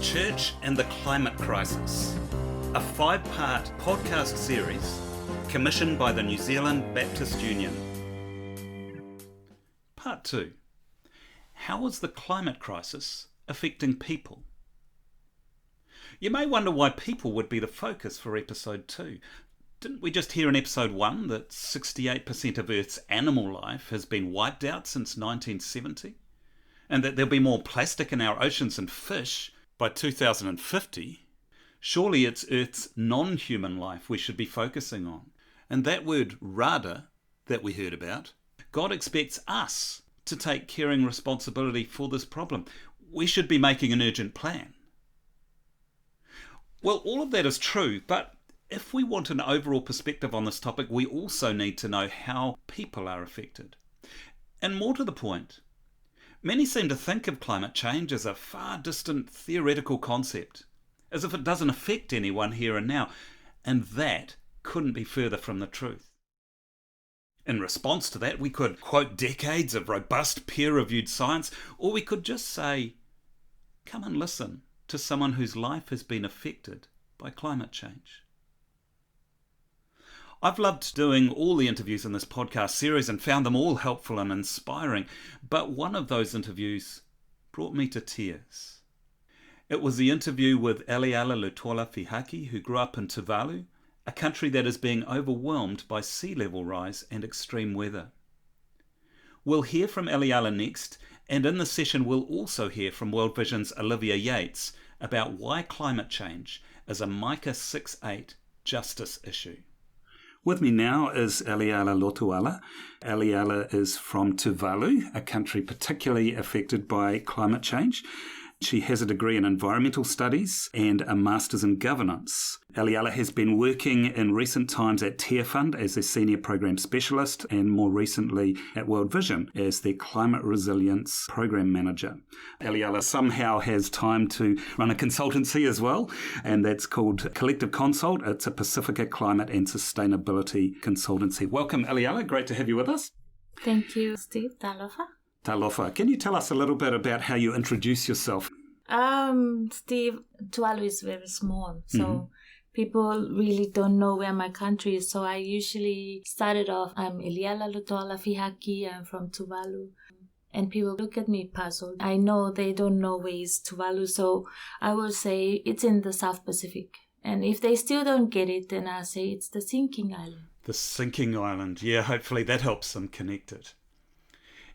Church and the Climate Crisis, a 5-part podcast series commissioned by the New Zealand Baptist Union. Part 2. How is the climate crisis affecting people? You may wonder why people would be the focus for episode 2. Didn't we just hear in episode 1 that 68% of Earth's animal life has been wiped out since 1970? And that there'll be more plastic in our oceans and fish by 2050? Surely it's Earth's non-human life we should be focusing on. And that word rada that we heard about, God expects us to take caring responsibility for this problem. We should be making an urgent plan. Well, all of that is true, but if we want an overall perspective on this topic, we also need to know how people are affected. And more to the point, many seem to think of climate change as a far distant theoretical concept, as if it doesn't affect anyone here and now, and that couldn't be further from the truth. In response to that, we could quote decades of robust peer-reviewed science, or we could just say, come and listen to someone whose life has been affected by climate change. I've loved doing all the interviews in this podcast series and found them all helpful and inspiring, but one of those interviews brought me to tears. It was the interview with Eliala Fihaki, who grew up in Tuvalu, a country that is being overwhelmed by sea level rise and extreme weather. We'll hear from Eliala next, and in the session we'll also hear from World Vision's Olivia Yates about why climate change is a Micah 6:8 justice issue. With me now is Eliala Lotuala. Eliala is from Tuvalu, a country particularly affected by climate change. She has a degree in environmental studies and a master's in governance. Eliala has been working in recent times at Tear Fund as a senior program specialist and more recently at World Vision as their climate resilience program manager. Eliala somehow has time to run a consultancy as well, and that's called Collective Consult. It's a Pacifica climate and sustainability consultancy. Welcome, Eliala. Great to have you with us. Thank you, Steve. Talofa. Talofa. Can you tell us a little bit about how you introduce yourself? Steve, Tuvalu is very small, so people really don't know where my country is. So I usually started off, I'm Eliala Fihaki, I'm from Tuvalu. And people look at me puzzled. I know they don't know where is Tuvalu, so I will say it's in the South Pacific. And if they still don't get it, then I'll say it's the sinking island. The sinking island. Yeah, hopefully that helps them connect it.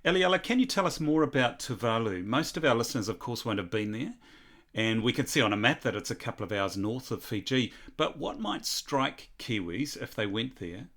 Eliala, can you tell us more about Tuvalu? Most of our listeners, of course, won't have been there, and we can see on a map that it's a couple of hours north of Fiji. But what might strike Kiwis if they went there?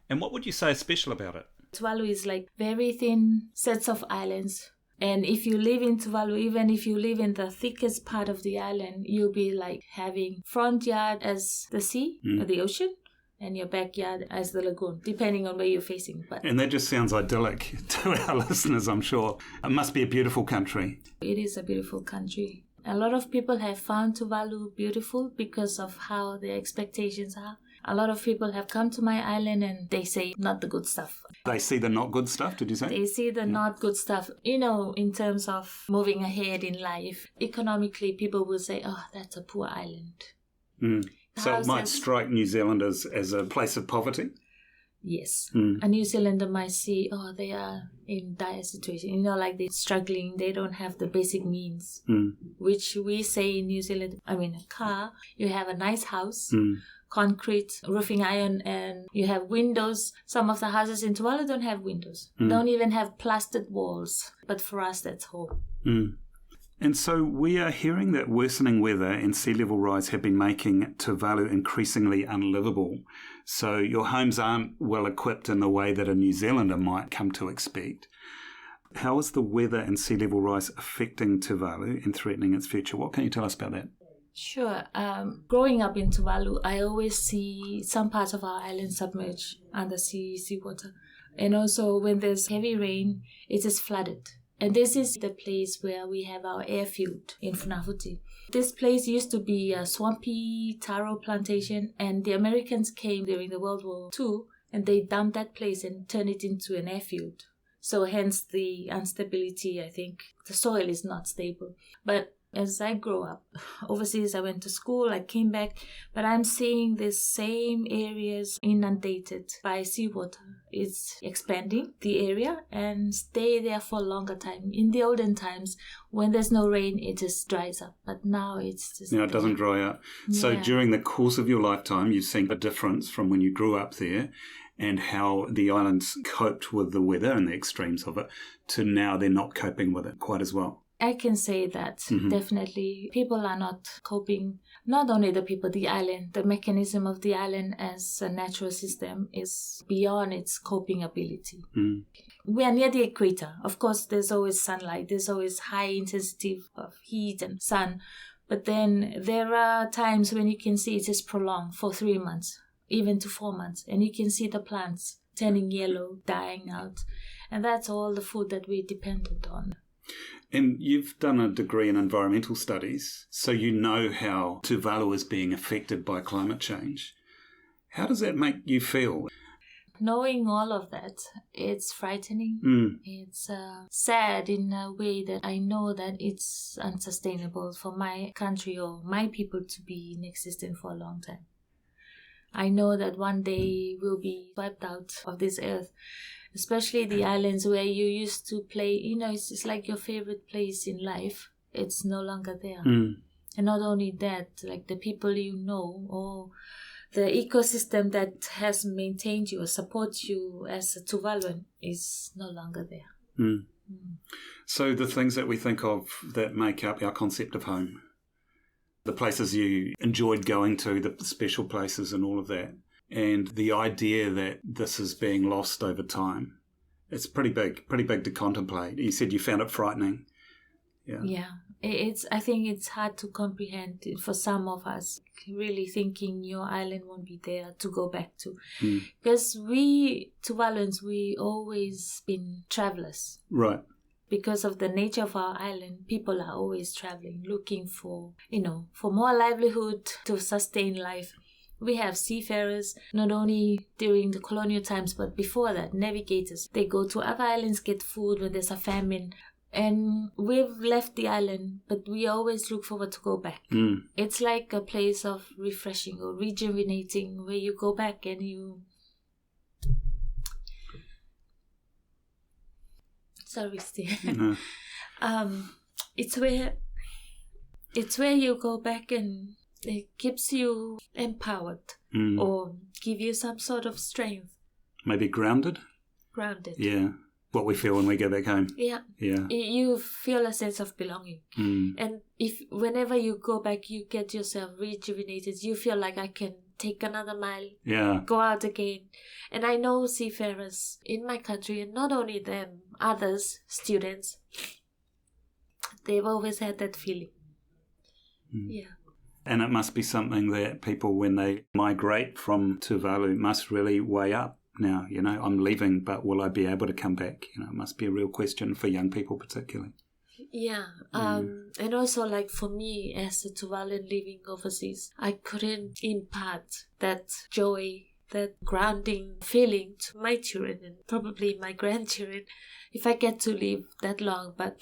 And what would you say is special about it? Tuvalu is like very thin sets of islands. And if you live in Tuvalu, even if you live in the thickest part of the island, you'll be like having front yard as the sea or the ocean, and your backyard as the lagoon, depending on where you're facing. And that just sounds idyllic to our listeners, I'm sure. It must be a beautiful country. It is a beautiful country. A lot of people have found Tuvalu beautiful because of how their expectations are. A lot of people have come to my island and they say not the good stuff. They see the not good stuff, did you say? They see the not good stuff. You know, in terms of moving ahead in life, economically, people will say, oh, that's a poor island. So it might strike New Zealanders as a place of poverty? Yes. A New Zealander might see, oh, they are in dire situation. You know, like they're struggling. They don't have the basic means, which we say in New Zealand. I mean, a car, you have a nice house, concrete, roofing iron, and you have windows. Some of the houses in Tuvalu don't have windows. Don't even have plastered walls. But for us, that's home. And so we are hearing that worsening weather and sea level rise have been making Tuvalu increasingly unlivable. So your homes aren't well equipped in the way that a New Zealander might come to expect. How is the weather and sea level rise affecting Tuvalu and threatening its future? What can you tell us about that? Sure. Growing up in Tuvalu, I always see some parts of our island submerged under seawater. And also when there's heavy rain, it is flooded. And this is the place where we have our airfield in Funafuti. This place used to be a swampy taro plantation, and the Americans came during the World War II and they dumped that place and turned it into an airfield. So hence the instability, I think. The soil is not stable. But As I grow up, overseas, I went to school, I came back, but I'm seeing the same areas inundated by seawater. It's expanding the area and stay there for a longer time. In the olden times, when there's no rain, it just dries up. But now it's just... Now it doesn't dry up. So Yeah. during the course of your lifetime, you've seen a difference from when you grew up there and how the islands coped with the weather and the extremes of it to now they're not coping with it quite as well. I can say that, definitely. People are not coping, not only the people, the island, the mechanism of the island as a natural system is beyond its coping ability. We are near the equator. Of course, there's always sunlight, there's always high intensity of heat and sun. But then there are times when you can see it is prolonged for 3 months, even to 4 months. And you can see the plants turning yellow, dying out. And that's all the food that we're dependent on. And you've done a degree in environmental studies, so you know how Tuvalu is being affected by climate change. How does that make you feel? Knowing all of that, it's frightening. It's sad in a way that I know that it's unsustainable for my country or my people to be in existence for a long time. I know that one day we'll be wiped out of this earth, especially the islands where you used to play. You know, it's like your favorite place in life. It's no longer there. And not only that, like the people you know or the ecosystem that has maintained you or supports you as a Tuvaluan is no longer there. So the things that we think of that make up our concept of home, the places you enjoyed going to, the special places and all of that, and the idea that this is being lost over time, it's pretty big to contemplate. You said you found it frightening. Yeah. I think it's hard to comprehend for some of us, really thinking your island won't be there to go back to. Because we, Tuvaluans, we always been travelers. Right. Because of the nature of our island, people are always traveling, looking for, for more livelihood to sustain life. We have seafarers, not only during the colonial times, but before that, navigators. They go to other islands, get food when there's a famine. And we've left the island, but we always look forward to go back. It's like a place of refreshing or rejuvenating, where you go back and you... Sorry, Steve. It's where you go back and it keeps you empowered or give you some sort of strength. Maybe grounded? Grounded. Yeah. What we feel when we go back home. Yeah. You feel a sense of belonging. And whenever you go back, you get yourself rejuvenated. You feel like I can take another mile. Yeah. Go out again. And I know seafarers in my country, and not only them, others, students, they've always had that feeling. Yeah. And it must be something that people, when they migrate from Tuvalu, must really weigh up. Now, I'm leaving, but will I be able to come back? It must be a real question for young people particularly. Yeah. And also, like for me as a Tuvaluan living overseas, I couldn't impart that joy, that grounding feeling to my children and probably my grandchildren if I get to live that long. But,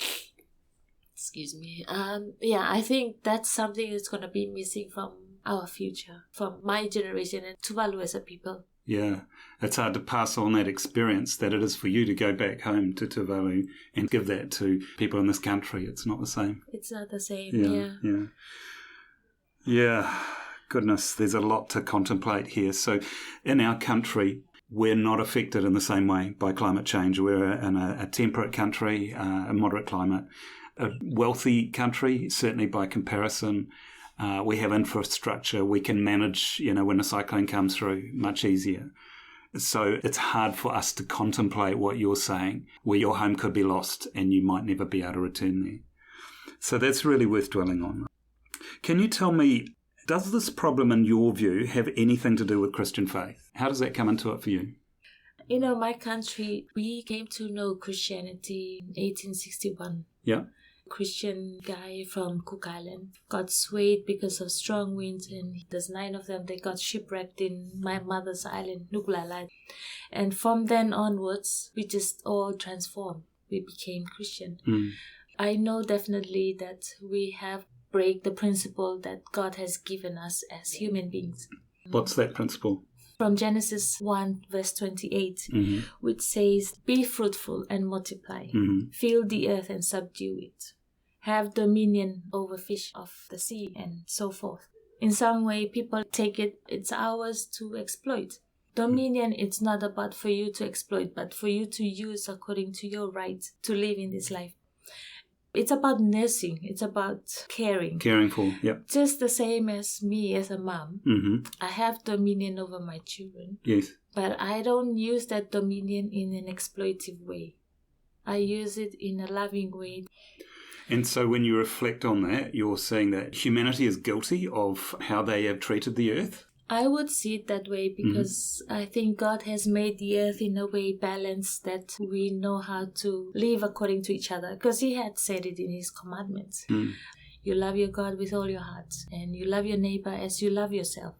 excuse me. I think that's something that's going to be missing from our future, from my generation and Tuvalu as a people. Yeah, it's hard to pass on that experience that it is for you to go back home to Tuvalu and give that to people in this country. It's not the same. It's not the same, Yeah, goodness, there's a lot to contemplate here. So in our country, we're not affected in the same way by climate change. We're in a temperate country, a moderate climate, a wealthy country, certainly by comparison. We have infrastructure. We can manage, when a cyclone comes through much easier. So it's hard for us to contemplate what you're saying, where your home could be lost and you might never be able to return there. So that's really worth dwelling on. Can you tell me, does this problem, in your view, have anything to do with Christian faith? How does that come into it for you? My country, we came to know Christianity in 1861. Yeah. Christian guy from Cook Island got swayed because of strong winds, and there's 9 of them. They got shipwrecked in my mother's island, Eliala. And from then onwards, we just all transformed. We became Christian. I know definitely that we have break the principle that God has given us as human beings. What's that principle? From Genesis 1 verse 28, which says, "Be fruitful and multiply, fill the earth and subdue it, have dominion over fish of the sea," and so forth. In some way, people take it's ours to exploit. Dominion, it's not about for you to exploit, but for you to use according to your right to live in this life. It's about nursing. It's about caring. Caring for, yep. Just the same as me as a mom. I have dominion over my children. Yes. But I don't use that dominion in an exploitive way. I use it in a loving way. And so when you reflect on that, you're saying that humanity is guilty of how they have treated the earth? I would see it that way because I think God has made the earth in a way balanced that we know how to live according to each other, because He had said it in His commandments. You love your God with all your heart, and you love your neighbor as you love yourself.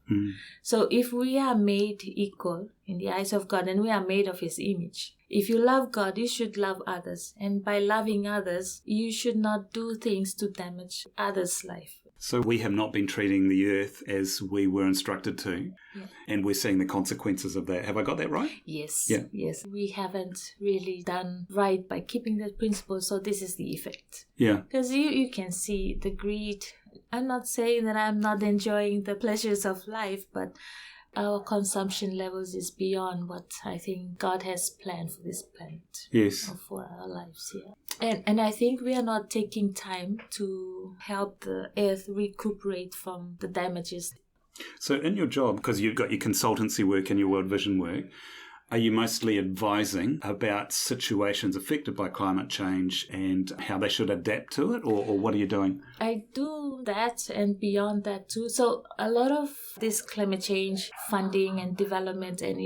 So if we are made equal in the eyes of God and we are made of His image, if you love God, you should love others. And by loving others, you should not do things to damage others' life. So we have not been treating the earth as we were instructed to, and we're seeing the consequences of that. Have I got that right? Yes. Yeah. Yes. We haven't really done right by keeping that principle, so this is the effect. Yeah. Because you can see the greed. I'm not saying that I'm not enjoying the pleasures of life, but our consumption levels is beyond what I think God has planned for this planet. Yes. Or for our lives here. And I think we are not taking time to help the earth recuperate from the damages. So in your job, because you've got your consultancy work and your World Vision work, are you mostly advising about situations affected by climate change and how they should adapt to it, or what are you doing? I do that and beyond that too. So a lot of this climate change funding and development and,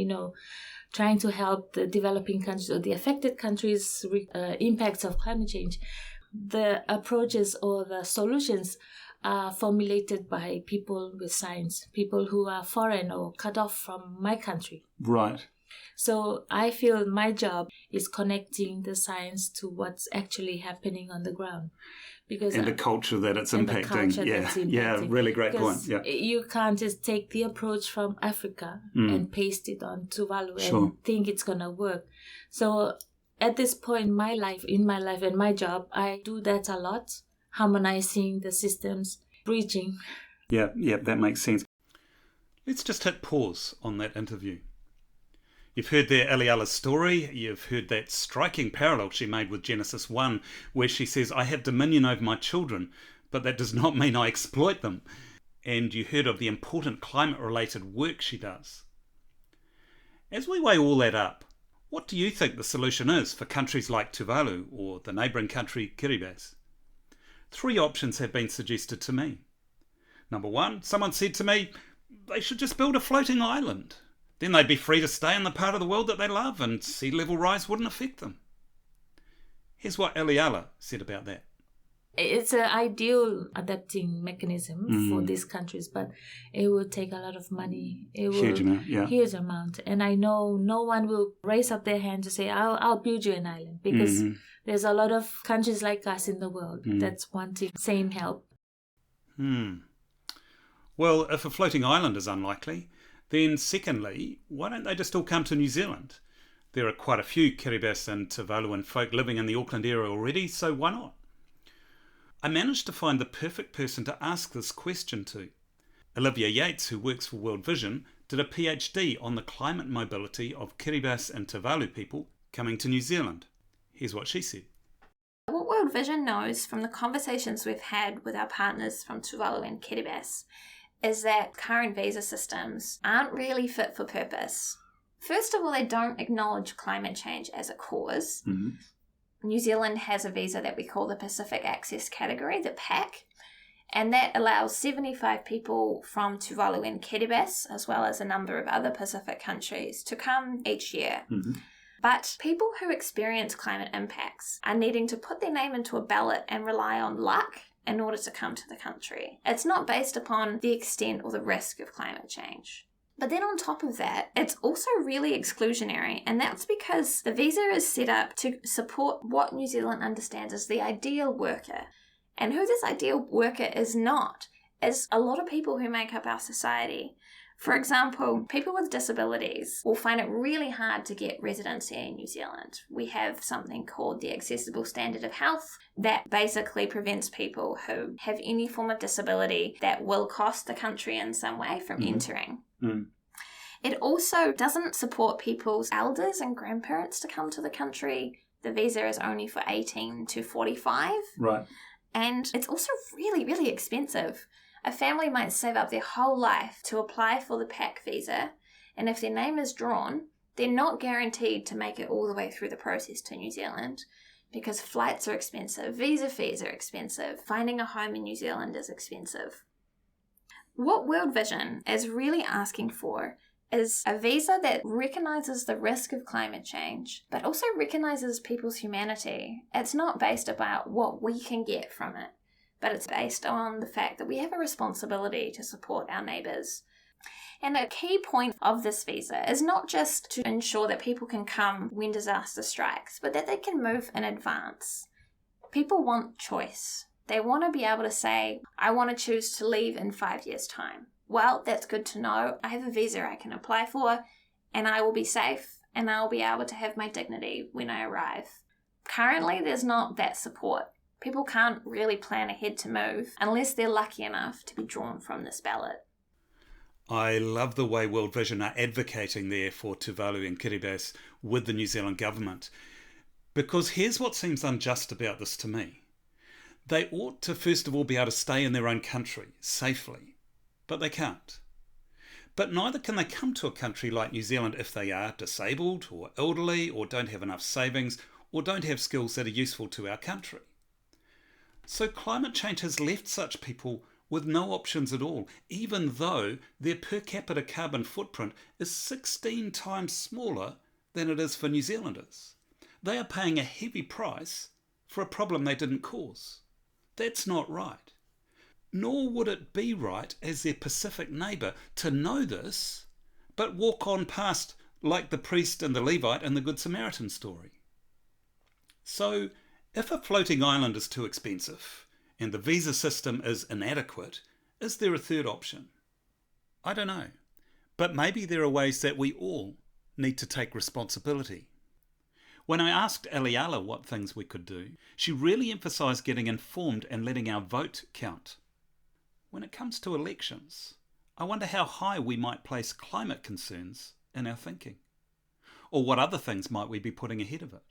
trying to help the developing countries or the affected countries' impacts of climate change, the approaches or the solutions are formulated by people with science, people who are foreign or cut off from my country. Right. So I feel my job is connecting the science to what's actually happening on the ground. And the culture that it's impacting. Yeah, really great point. Yeah. You can't just take the approach from Africa and paste it on Tuvalu and think it's going to work. So at this point in my life and my job, I do that a lot, harmonizing the systems, preaching. Yeah, that makes sense. Let's just hit pause on that interview. You've heard there Eliala's story. You've heard that striking parallel she made with Genesis 1, where she says, "I have dominion over my children, but that does not mean I exploit them." And you heard of the important climate-related work she does. As we weigh all that up, what do you think the solution is for countries like Tuvalu or the neighbouring country Kiribati? 3 options have been suggested to me. Number 1, someone said to me, they should just build a floating island. Then they'd be free to stay in the part of the world that they love and sea level rise wouldn't affect them. Here's what Eliala said about that. It's an ideal adapting mechanism for these countries, but it would take a lot of money. Huge amount. And I know no one will raise up their hand to say, I'll build you an island, because there's a lot of countries like us in the world that's wanting same help. Well, if a floating island is unlikely, then secondly, why don't they just all come to New Zealand? There are quite a few Kiribati and Tuvaluan folk living in the Auckland area already, so why not? I managed to find the perfect person to ask this question to. Olivia Yates, who works for World Vision, did a PhD on the climate mobility of Kiribati and Tuvalu people coming to New Zealand. Here's what she said. What World Vision knows from the conversations we've had with our partners from Tuvalu and Kiribati is that current visa systems aren't really fit for purpose. First of all, they don't acknowledge climate change as a cause. New Zealand has a visa that we call the Pacific Access Category, the PAC, and that allows 75 people from Tuvalu and Kiribati, as well as a number of other Pacific countries, to come each year. But people who experience climate impacts are needing to put their name into a ballot and rely on luck in order to come to the country. It's not based upon the extent or the risk of climate change. But then on top of that, it's also really exclusionary, and that's because the visa is set up to support what New Zealand understands as the ideal worker. And who this ideal worker is not is a lot of people who make up our society. For example, people with disabilities will find it really hard to get residency in New Zealand. We have something called the Accessible Standard of Health that basically prevents people who have any form of disability that will cost the country in some way from entering. It also doesn't support people's elders and grandparents to come to the country. The visa is only for 18 to 45. Right. And it's also really, really expensive. A family might save up their whole life to apply for the PAC visa, and if their name is drawn, they're not guaranteed to make it all the way through the process to New Zealand, because flights are expensive, visa fees are expensive, finding a home in New Zealand is expensive. What World Vision is really asking for is a visa that recognises the risk of climate change, but also recognises people's humanity. It's not based about what we can get from it, but it's based on the fact that we have a responsibility to support our neighbours. And a key point of this visa is not just to ensure that people can come when disaster strikes, but that they can move in advance. People want choice. They want to be able to say, I want to choose to leave in 5 years' time. Well, that's good to know. I have a visa I can apply for, and I will be safe, and I will be able to have my dignity when I arrive. Currently, there's not that support. People can't really plan ahead to move unless they're lucky enough to be drawn from this ballot. I love the way World Vision are advocating there for Tuvalu and Kiribati with the New Zealand government. Because here's what seems unjust about this to me. They ought to first of all be able to stay in their own country safely, but they can't. But neither can they come to a country like New Zealand if they are disabled or elderly or don't have enough savings or don't have skills that are useful to our country. So climate change has left such people with no options at all, even though their per capita carbon footprint is 16 times smaller than it is for New Zealanders. They are paying a heavy price for a problem they didn't cause. That's not right. Nor would it be right as their Pacific neighbour to know this, but walk on past like the priest and the Levite in the Good Samaritan story. So, if a floating island is too expensive and the visa system is inadequate, is there a third option? I don't know. But maybe there are ways that we all need to take responsibility. When I asked Eliala what things we could do, she really emphasised getting informed and letting our vote count. When it comes to elections, I wonder how high we might place climate concerns in our thinking. Or what other things might we be putting ahead of it?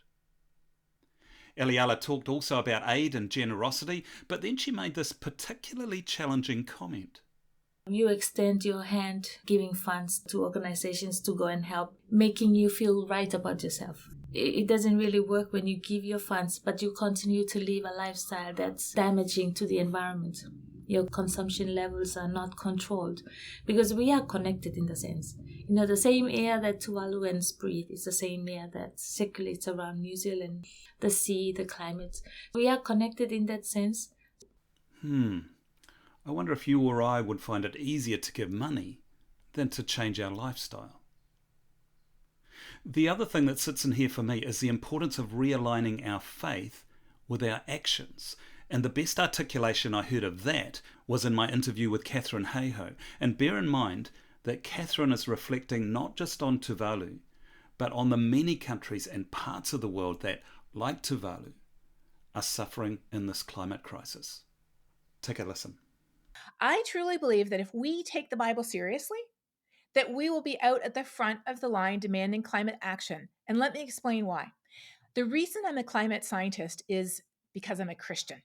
Eliala talked also about aid and generosity, but then she made this particularly challenging comment. You extend your hand giving funds to organizations to go and help, making you feel right about yourself. It doesn't really work when you give your funds, but you continue to live a lifestyle that's damaging to the environment. Your consumption levels are not controlled because we are connected in the sense. The same air that Tuvaluans breathe is the same air that circulates around New Zealand, the sea, the climate. We are connected in that sense. I wonder if you or I would find it easier to give money than to change our lifestyle. The other thing that sits in here for me is the importance of realigning our faith with our actions. And the best articulation I heard of that was in my interview with Catherine Hayhoe. And bear in mind that Catherine is reflecting not just on Tuvalu, but on the many countries and parts of the world that, like Tuvalu, are suffering in this climate crisis. Take a listen. I truly believe that if we take the Bible seriously, that we will be out at the front of the line demanding climate action. And let me explain why. The reason I'm a climate scientist is because I'm a Christian.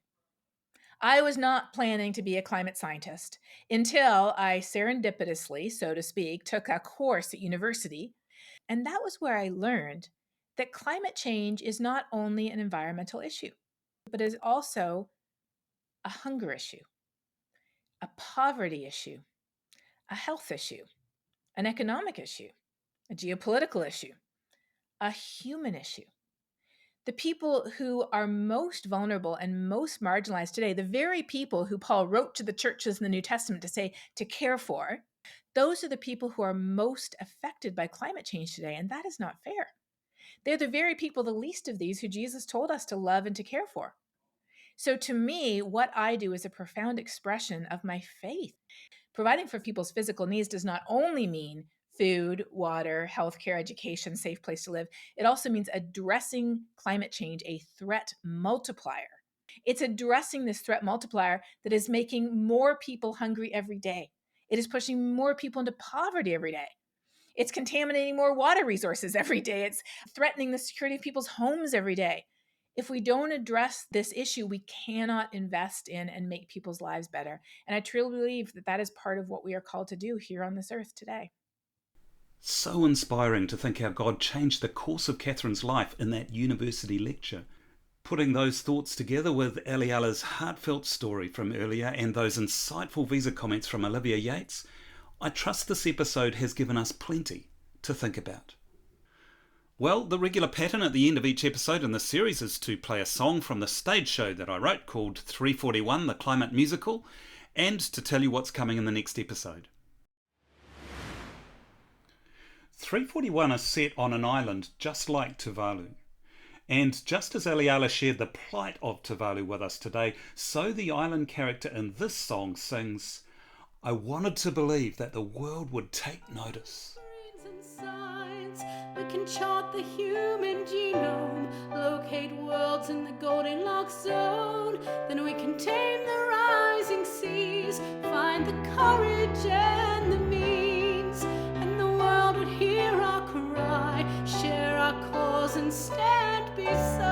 I was not planning to be a climate scientist until I serendipitously, so to speak, took a course at university. And that was where I learned that climate change is not only an environmental issue, but is also a hunger issue, a poverty issue, a health issue, an economic issue, a geopolitical issue, a human issue. The people who are most vulnerable and most marginalized today, the very people who Paul wrote to the churches in the New Testament to say to care for, Those are the people who are most affected by climate change today, and that is not fair. They're the very people, the least of these, who Jesus told us to love and to care for. So to me, what I do is a profound expression of my faith. Providing for people's physical needs does not only mean food, water, healthcare, education, safe place to live. It also means addressing climate change, a threat multiplier. It's addressing this threat multiplier that is making more people hungry every day. It is pushing more people into poverty every day. It's contaminating more water resources every day. It's threatening the security of people's homes every day. If we don't address this issue, we cannot invest in and make people's lives better. And I truly believe that that is part of what we are called to do here on this earth today. So inspiring to think how God changed the course of Catherine's life in that university lecture. Putting those thoughts together with Eliala's heartfelt story from earlier and those insightful visa comments from Olivia Yates, I trust this episode has given us plenty to think about. Well, the regular pattern at the end of each episode in this series is to play a song from the stage show that I wrote called 341, the Climate Musical, and to tell you what's coming in the next episode. 341 is set on an island just like Tuvalu. And just as Eliala shared the plight of Tuvalu with us today, so the island character in this song sings, "I wanted to believe that the world would take notice." We can chart the human genome, locate worlds in the Goldilocks zone. Then we can tame the rising seas, find the courage and the means. And the world would hear our cry, share our cause and stand beside.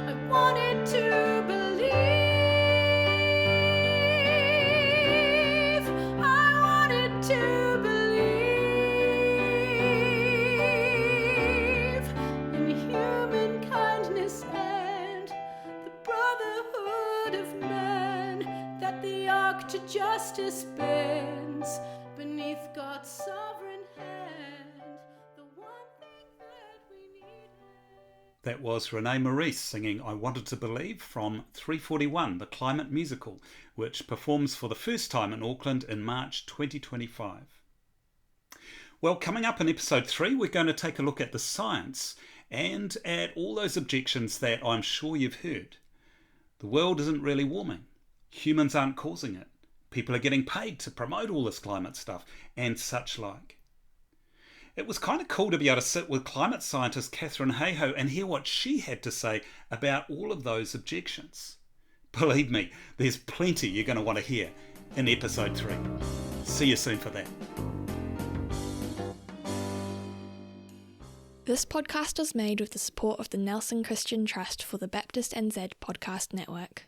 I wanted to believe. To believe in human kindness and the brotherhood of men, that the arc to justice bends beneath God's sovereign hand, the one thing that we need. That was Renee Maurice singing "I Wanted to Believe" from 341, the Climate Musical, which performs for the first time in Auckland in March 2025. Well, coming up in episode 3, we're going to take a look at the science and at all those objections that I'm sure you've heard. The world isn't really warming. Humans aren't causing it. People are getting paid to promote all this climate stuff and such like. It was kind of cool to be able to sit with climate scientist Catherine Hayhoe and hear what she had to say about all of those objections. Believe me, there's plenty you're going to want to hear in episode 3. See you soon for that. This podcast is made with the support of the Nelson Christian Trust for the Baptist NZ Podcast Network.